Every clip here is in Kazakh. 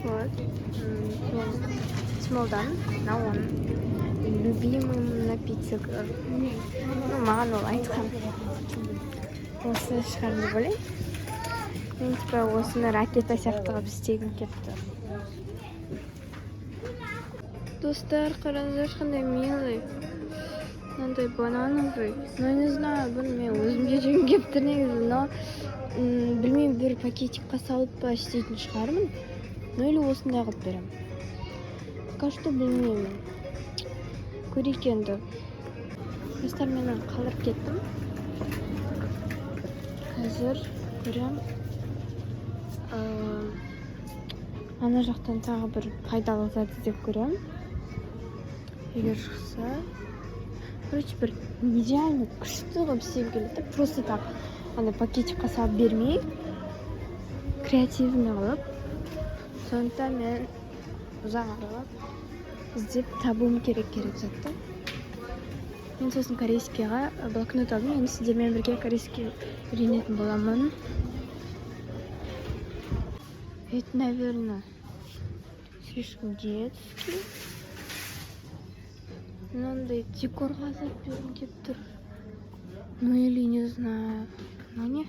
Вот. Смолдан. Науан. Любимым напиток. Ну, маған ол айтқан. Осы шығар деп ойлаймын. Мен типа осыны ракета сияқты қылып істегім келіп тұр. Достар, қараңыздар, қандай милый. Мынандай банановый. Ну, не знаю, бұны мен өзімге жегім келіп тұр негізі, но білмеймін, бір пакетикқа салып па істейтін шығармын. Ну, или осындай қылып беремін. Пока что білмеймін. Көрейік енді. Достар, мен қалдырып кеттім. Қазір көрем. Ана жақтан тағы бір пайдалы зат іздеп көрем. Егер шықса, короче, бір нереально күшті қылып істегім келеді. Просто так ана пакетикқа салып бермей, креативный қылып, сондықтан мен ұзақ аралап іздеп табуым керек затты. Мен сосын корейскийға блокнот алдым. Енді сіздермен бірге корейский үйренетін боламын. Это, наверное, слишком детский. Мынандай декорға зат бергім келіп тұр. Ну или не знаю. Ну не?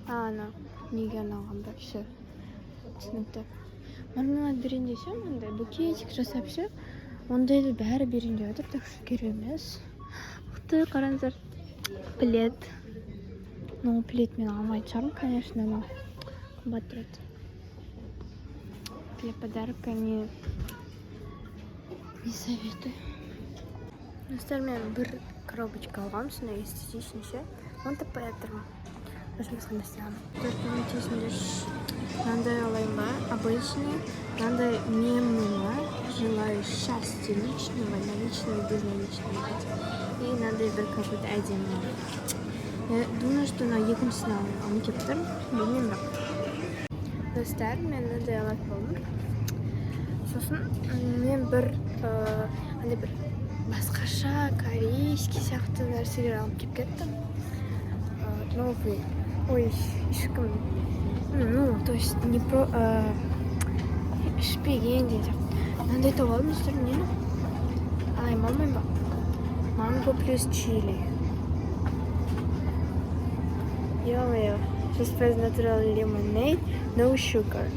Ана, неге арналған ба? Все. Түсінікті. Мынаны берейін десем, мындай букетик жасап ше. Ондайды бәрі берейін деп жатыр, так что керек емес. Уқты, қараңыздар. Плед. Ну, плед мен алмайтын шығармын, конечно, но қымбат тұрады. Для подарка не советую. Достар, мен бір коробочка алғам, сондай эстетичный ше. Оны таппай жатырмын. Өзіміз қандай істеймін. Көмектесіңдер. Мынандай алайын ба? Обычный. Мынандай мемный. Желаю счастья личного, наличного и безналичного. И мынандай бір какой-то әдемі. Я думаю, что на екіншісін алайын келіп тұр. Білмеймін бірақ. Достар, мен мынандай алатын болдым. Сосын мен бір басқаша корейский сияқты нәрселер алып келіп кеттім. Новый. Ой, ешкім. Ну, то есть не про... ішпеген деген сияқты. Мынандай тауып алдым, достар, нені? Алайын алмайын ба? Манго плюс чили. Ё-моё. Just natural lemonade, no sugar.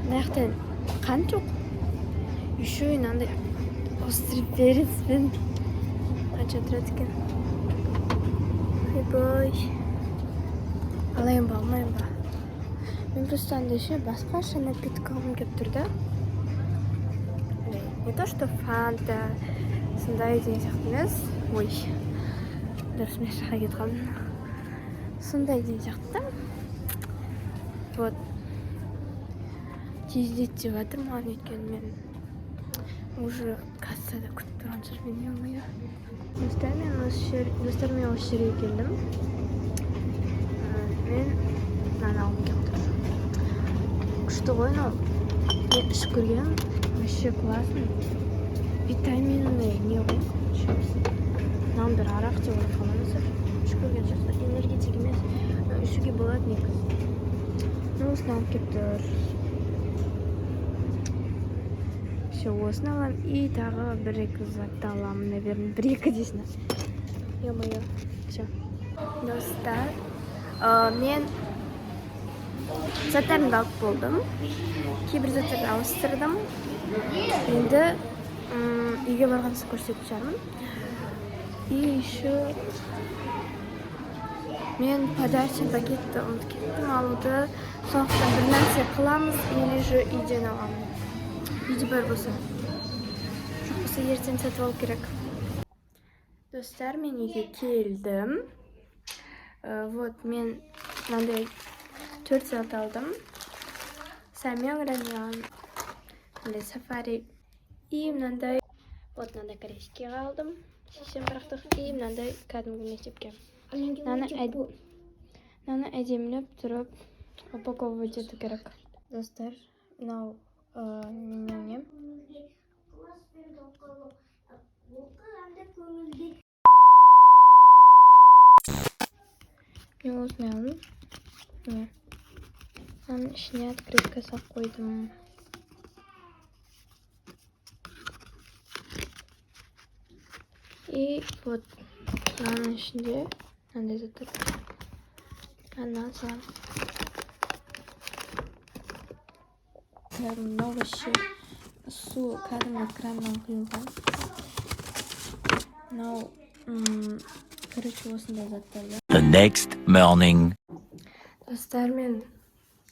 Наяқтан қант жоқ. Еще и мынандай острый перецпен қанша тұрады екен. Ой-бой. Алайын ба, алмайын ба? Мен просто андай ше басқаша напиток алғым келіп тұр да. Не то что фанта, сондай деген сияқты емес. Ой. Дұрыс мен шаға кетіп қалдым. Сондай деген сияқты. Вот. Тездет деп жатыр маған, өйткені мен уже кассада күтіп тұрған жүрмін, ё-моё. Достар, мен осы жерге келдім. Мен мынаны алғым келіп тұр. Күшті ғой, но мен ішіп көргенмін. Вообще классный. Витаминный не ғой. Мынаны бір арақ деп ойлап қаламыз. Ішіп көрген жақсы. Энергетик емес. Ішуге болады негізі. Ну, осыны алып келіп тұр. Все, осыны аламын. И тағы бір-екі затты аламын, наверное. Бір-екі дейсін. Ё-моё. Все. Достар, мен заттарымды алып болдым. Кейбір заттарды ауыстырдым. Енді үйге барғансы көрсетіп шығармын. И еще мен подарочный пакетті ұмытып кеттім алуды. Сондықтан бір нәрсе қыламыз, или же үйден аламын. Үйде бар болса. Жоқ болса ертең сатып алу керек. Достар, мен үйге келдім. Вот, мен мынандай 4 зат алдым. Саммён раньян, мынандай сафари. И мынандай, вот мынандай корейский алдым. Шешем бірақтық. И мынандай кәдімгі мектепке. Мынаны әдемілеп тұрып упаковывать ету керек. Достар, мынау менің. Мен осыны алдым. Міне. Аның ішіне открытка салып қойдым. И вот аның ішінде мынандай заттар. Ананас. Много вообще су кәдімгі краннан құйылған. Мынау, короче, осындай заттар. The next morning. Достар, мен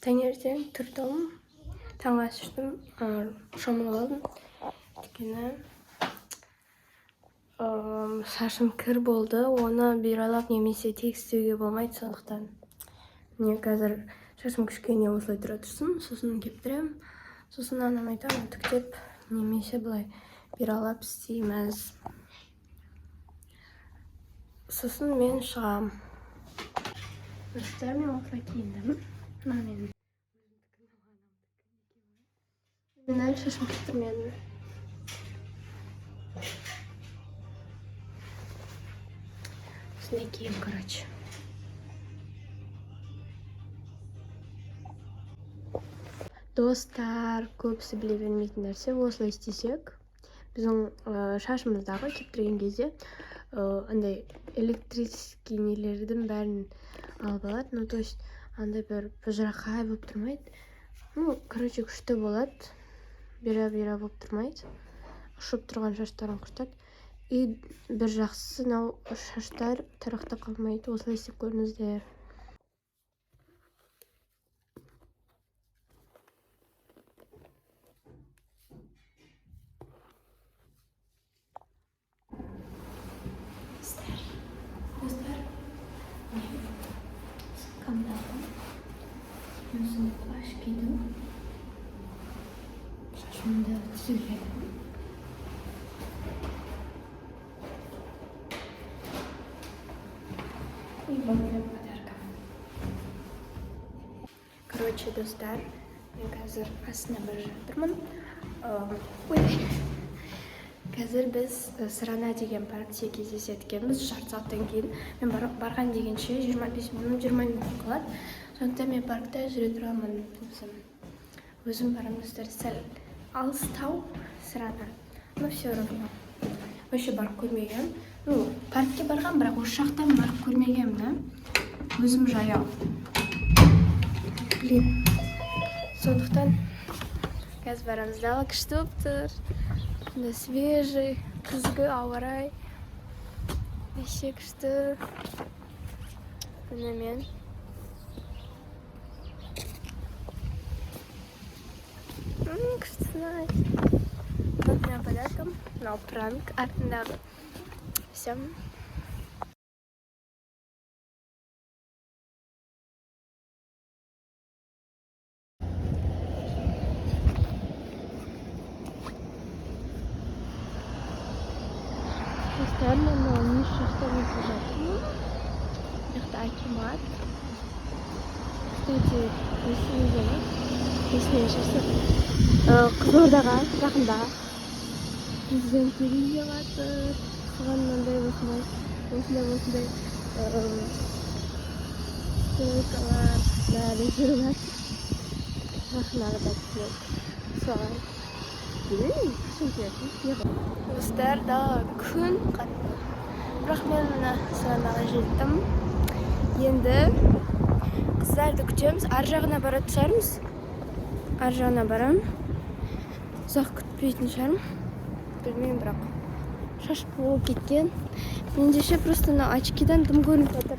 таңертең тұрдым, таңға түстім, шомылып алдым. Өйткені шашым кір болды, оны биралап немесе тегістеуге болмайды, сондықтан. Міне қазір шашым кішкене осылай тұра тұрсын, сосын кептірем, сосын анам айтам, түктеп немесе былай биралап істейміз. Сосын мен шығам. Достар, мен осылай киіндім. Мен әлі шашым кептірмедім. Осындай киім, короче. Достар, көбісі біле бермейтін нәрсе, осылай істесек, біздің шашымыздағы кептірген кезде андай электрический нелердің бәрін алып алады. Ну, то есть, андай бір бұжырақай болып тұрмайды. Ну, короче, күшті болады. Бера-бера болып тұрмайды. Ұшып тұрған шаштарын құртады. И бір жақсысы, мынау шаштар тарақта қалмайды. Осылай істеп көріңіздер. Dostlar, suмкамды алдым. Өзім плащ кидім. Шашымды түзеледім. И бағылым подаркам. Короче, достар, мен қазір астына бір жатырмын. Қазір біз Сырана деген паркте кездесеткенбіз. Жарты сағаттан кейін. Мен барған дегенше 25 минут, 20 минут қалады. Сондықтан мен паркта жүре тұрамын. Өзім барамыздар сәл алыстау Сырана. Но все равно. Вообще барып көрмеген. Ну, паркке барған, бірақ осы жақтан барып көрмеген, да? Өзім жаяу. Блин. Сондықтан қазір барамыздағы күшті болып тұр. Да, свежий, күзгі ауа рай. Вообще күшті. Міне мен. Күштісін ай. Вот менің подаркам. Мынау пранк артындағы. Все. Достар, мен мынаның жақта өтіп жатырмын. Жақта акимат. Кстати, есіне жасып. Қызылордаға жақында президент келуге қатысып, соған мынандай осындай стойкалар, бәрі жүріп жатыр. Жақындағы да келеді. Соған достар, да күн қатты. Бірақ мен Сыранаға жеттім. Енді қыздарды күтеміз. Ар жағына баратын шығармыз. Ар жағына барам. Ұзақ күтпейтін шығармын. Білмеймін, бірақ шаш болып кеткен. Мендеше просто очкидан дым көрініп жатыр.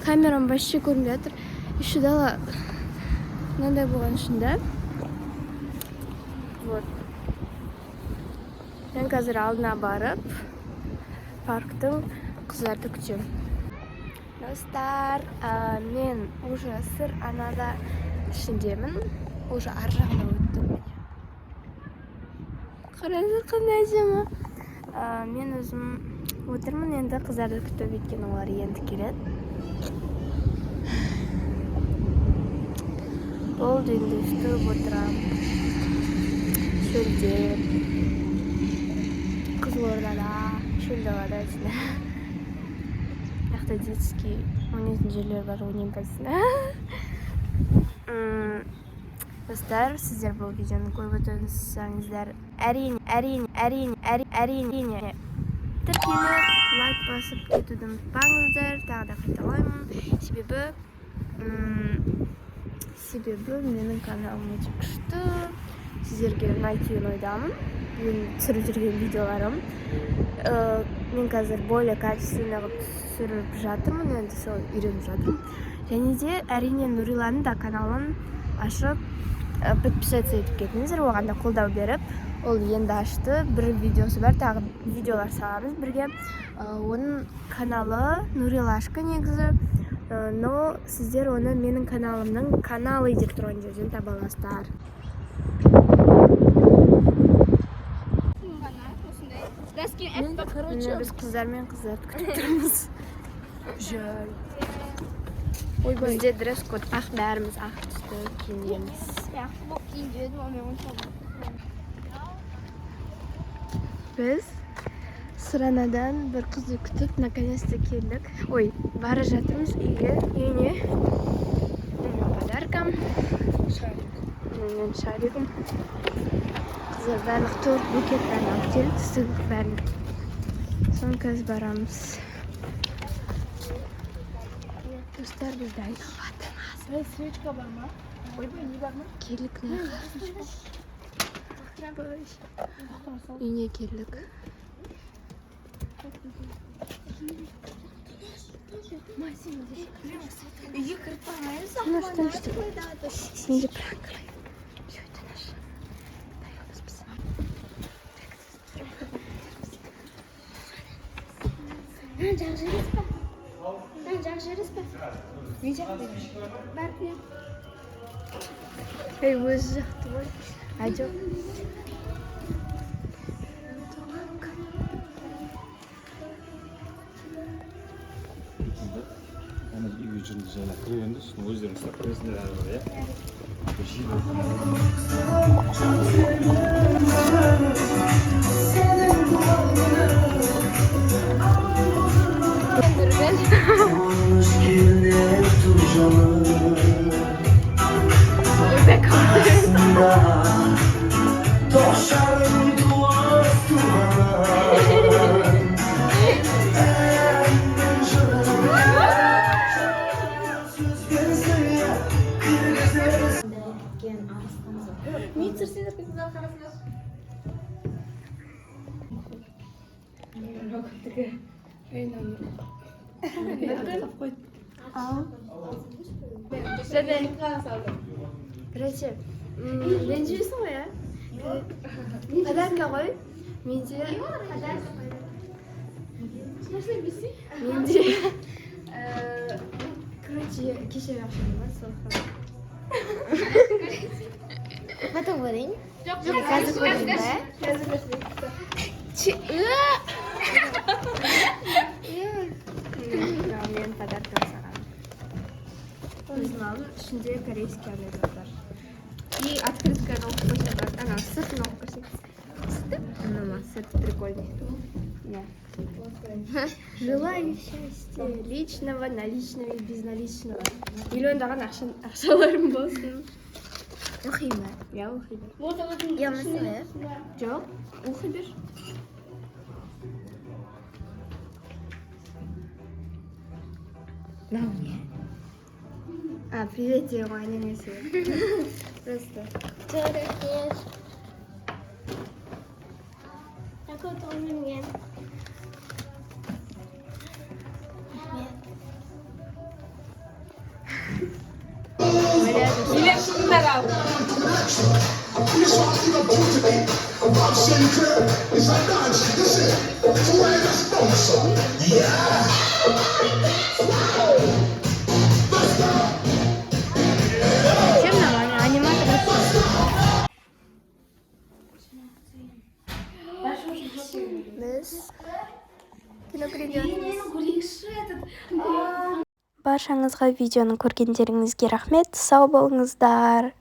Камерам вообще көрініп жатыр. Еще дала мынандай болған үшін да. Вот. Мен қазір алдына барып, парктың қыздарды күтем. Достар, мен уже Сыранада ішіндемін. Уже ар жағына өттім. Қараңыздар, қандай әдемі. Мен өзім отырмын, енді қыздарды күтіп, өйткені олар енді келеді. Болды, енді үстіп отырам. Шөлде. Қызылордада, шөл далада ішінде. жақта детский ойнайтын жерлер бар, ойнаймын қазір. Достар, сіздер бұл видеоны көріп отырсаңыздар, әрине тіркеліп, лайк басып кетуді ұмытпаңыздар. Тағы да қайталаймын, себебі менің каналым өте күшті. Сіздерге ұнайтын ойдамын. Мен түсіріп жүрген видеоларым. Мен қазір более качественно түсіріп жатырмын, енді сол үйреніп жатырмын. Және де әрине Нуриланың да каналын ашып, подписаться етіп кетіңіздер, оған да қолдау беріп. Ол енді ашты, бір видеосы бар, тағы видеолар саламыз бірге. Оның каналы Нурилашка негізі, но сіздер оны менің каналымның каналы деп тұрған жерден таба аласыздар. Біз қыздармен қыздарды күтіп тұрмыз. Бізде дресс-код ақ, бәріміз ақ түсті киінеміз. Біз Сұранадан бір қызды күтіп, наконец-то келдік. Ой, бара жатырмыз үйіне. Подаркам. Мен шаригім. Қыздар барлық 4 букет бәрін алып келді, сыйлық бәрін. Соны қазір барамыз. Достар, біз дайындалып жатырмыз. Свечка бар ма? Ойбай, не бар ма? Келдік, үйіне келдік. Үйге кіріп бармаймыз. Ну что? Сенде пранкалай. Все, это наш. Даемыз біз. Жақ жеріз ба? Не жақ береш? Бар күйем. Өзі жақты ғой. Айдек. Ана үйге жүріңді жайлап кіріп енді, сосын өздерің ұстап кіресіңдер әрі қарай, иә? Бір жел Короче, ренжімесің ғой, ә? Подарка ғой. Менде... Короче, кеше ақшам бар, сол қана. Потом көрейін. Қазір көрейін бә? Мен подаркам саған. Өзім алдым, ішінде корейский анекдот бар. И открытканы оқып қойса бар. Ана, сыртын оқып көрсет. Ана, сырты прикольный. Желаю счастья, личного, наличного и безналичного. Миллиондаған ақшаларым болсын. Оқи ма? Я оқи бер. Ямысы ғой, жоқ, оқи бер. А, привет, дерево, они не все. Просто. Привет. Такой момент. Чем нормально? Аниматор. Біз кино көрейік. Баршаңызға видеоны көргендеріңізге рахмет. Сау болыңыздар.